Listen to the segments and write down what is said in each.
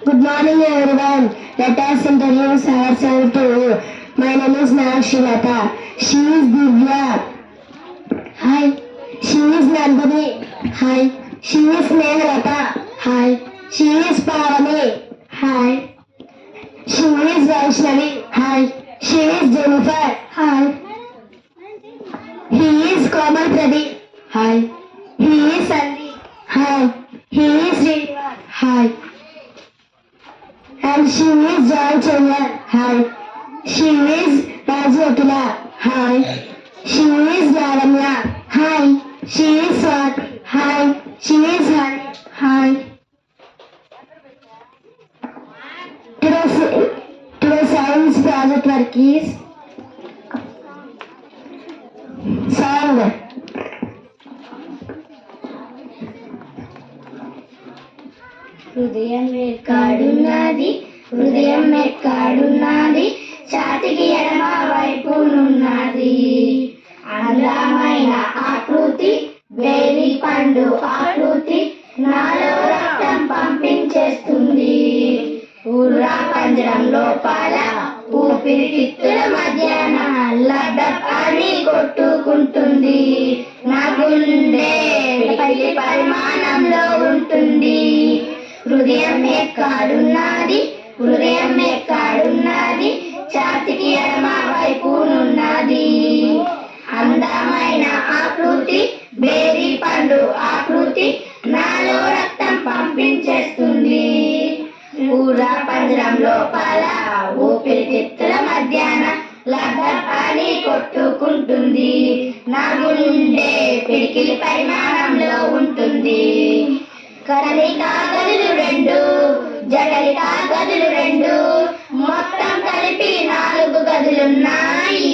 Good morning everyone. Let us introduce ourselves to you. My name is Nashilata. She is Divya. Hi. She is Nandini. Hi. She is Nehalata. Hi. She is Pavani. Hi. She is Vaishnavi. Hi. She is Jennifer. Hi. He is Komal Pradeep. Hi. He is Sandeep. Hi. He is Srinivas. Hi. And she is Joy Chandran. Hi. She is Rajatula. Hi. She is Lavanya. Hi. She is Swati. Hi. She is Hari. Hi. Today's science project work is song. హృదయం ఎక్కడున్నది, హృదయం ఎక్కడున్నది, ఛాతికి ఎడమ వైపునున్నది. అందమైన ఆకృతి, వేలి పండు ఆకృతి, నాలో రక్తం పంపించేస్తుంది. ఊర్రా పంజరం లోపల ఊపిరితిత్తుల మధ్యాహ్న లడ్డప్ అని కొట్టుకుంటుంది. నా గుండె పిడికిలి పరిమాణంలో ఉంటుంది. హృదయం ఎక్కడున్నది, హృదయం ఎక్కడున్నది, ఛాతికి ఎడమ వైపునున్నది. అందమైన ఆకృతి, బేరి పండు ఆకృతి, నాలో రక్తం పంపించేస్తుంది. ఊరా పంజరం లోపల ఊపిరితిత్తుల మధ్యాహ్న లడ్డప్ అని కొట్టుకుంటుంది. నా గుండె పిడికిలి పరిమాణంలో ఉంటుంది. కదలిక గదులు రెండు, జగలిక గదులు రెండు, మొత్తం కలిపి 4 గదులున్నాయి.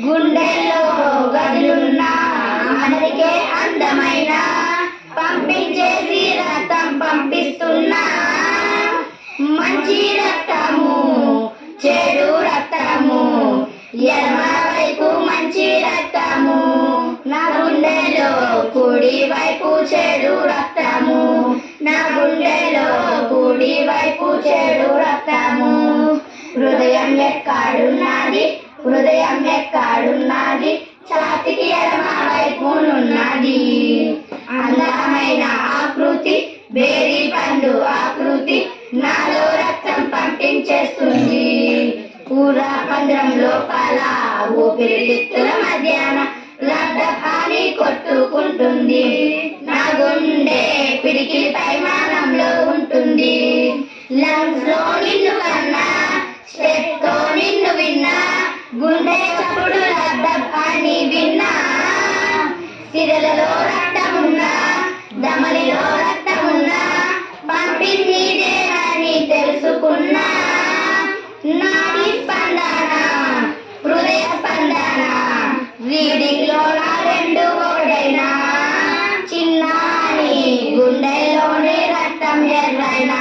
గుండెల్లో గదులున్నా అందరికే అందమైన పంపించేసి రక్తం పంపిస్తున్నా. మంచి రక్తము, చెడు రక్తము, ఎడమ వైపు మంచి రక్తము, నా గుండెలో కుడి వైపు చెడు రక్తము, నా గుండెలో కుడి వైపు చెడు రక్తము. హృదయం ఎక్కడున్నది, హృదయం ఎక్కడున్నది, ఛాతికి ఎడమ వైపునున్నది. అందమైన ఆకృతి, బేరి పండు ఆకృతి, నాలో రక్తం పంపించేస్తుంది. ఊరా పంజరం లోపల ఊపిరితిత్తుల మధ్యాహ్న లడ్డప్ అని కొట్టుకుంటుంది. నా గుండె పిడికిలి పరిమాణంలో ఉంటుంది. లంగ్స్ లో నిన్ను కన్నా, స్టెప్ తో నిన్ను విన్నా, గుండె చప్పుడు లడ్డప్ అని విన్నా. సిరలలో రక్తమున్నా, దమనిలో రక్తమున్నా, పంపిందిదే అని తెలుసుకున్నా. నాడి స్పందన, హృదయ స్పందన, రీడింగ్ లో నా 2 ఒకటైనా. చిన్నాని గుండెల్లోనే రక్తం ఎర్రైనా,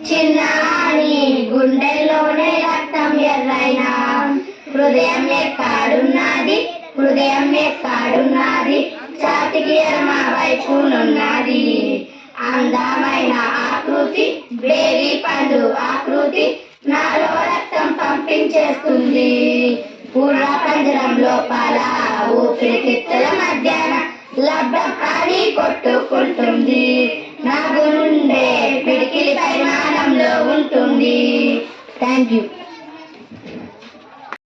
చిన్నాని గుండెల్లోనే రక్తం ఎర్రైనా. హృదయం ఎక్కడున్నది, హృదయం ఎక్కడున్నది, ఛాతికి ఎడమ వైపునున్నది. అందమైన ఆకృతి, బేరి పండు ఆకృతి, నాలో రక్తం పంపించేస్తుంది. ఊర్రా పంజరం లోపల ఊపిరితిత్తుల మధ్యాహ్న లడ్డప్ అని కొట్టుకుంటుంది. నా గుండె పిడికిలి పరిమాణంలో ఉంటుంది. Thank you.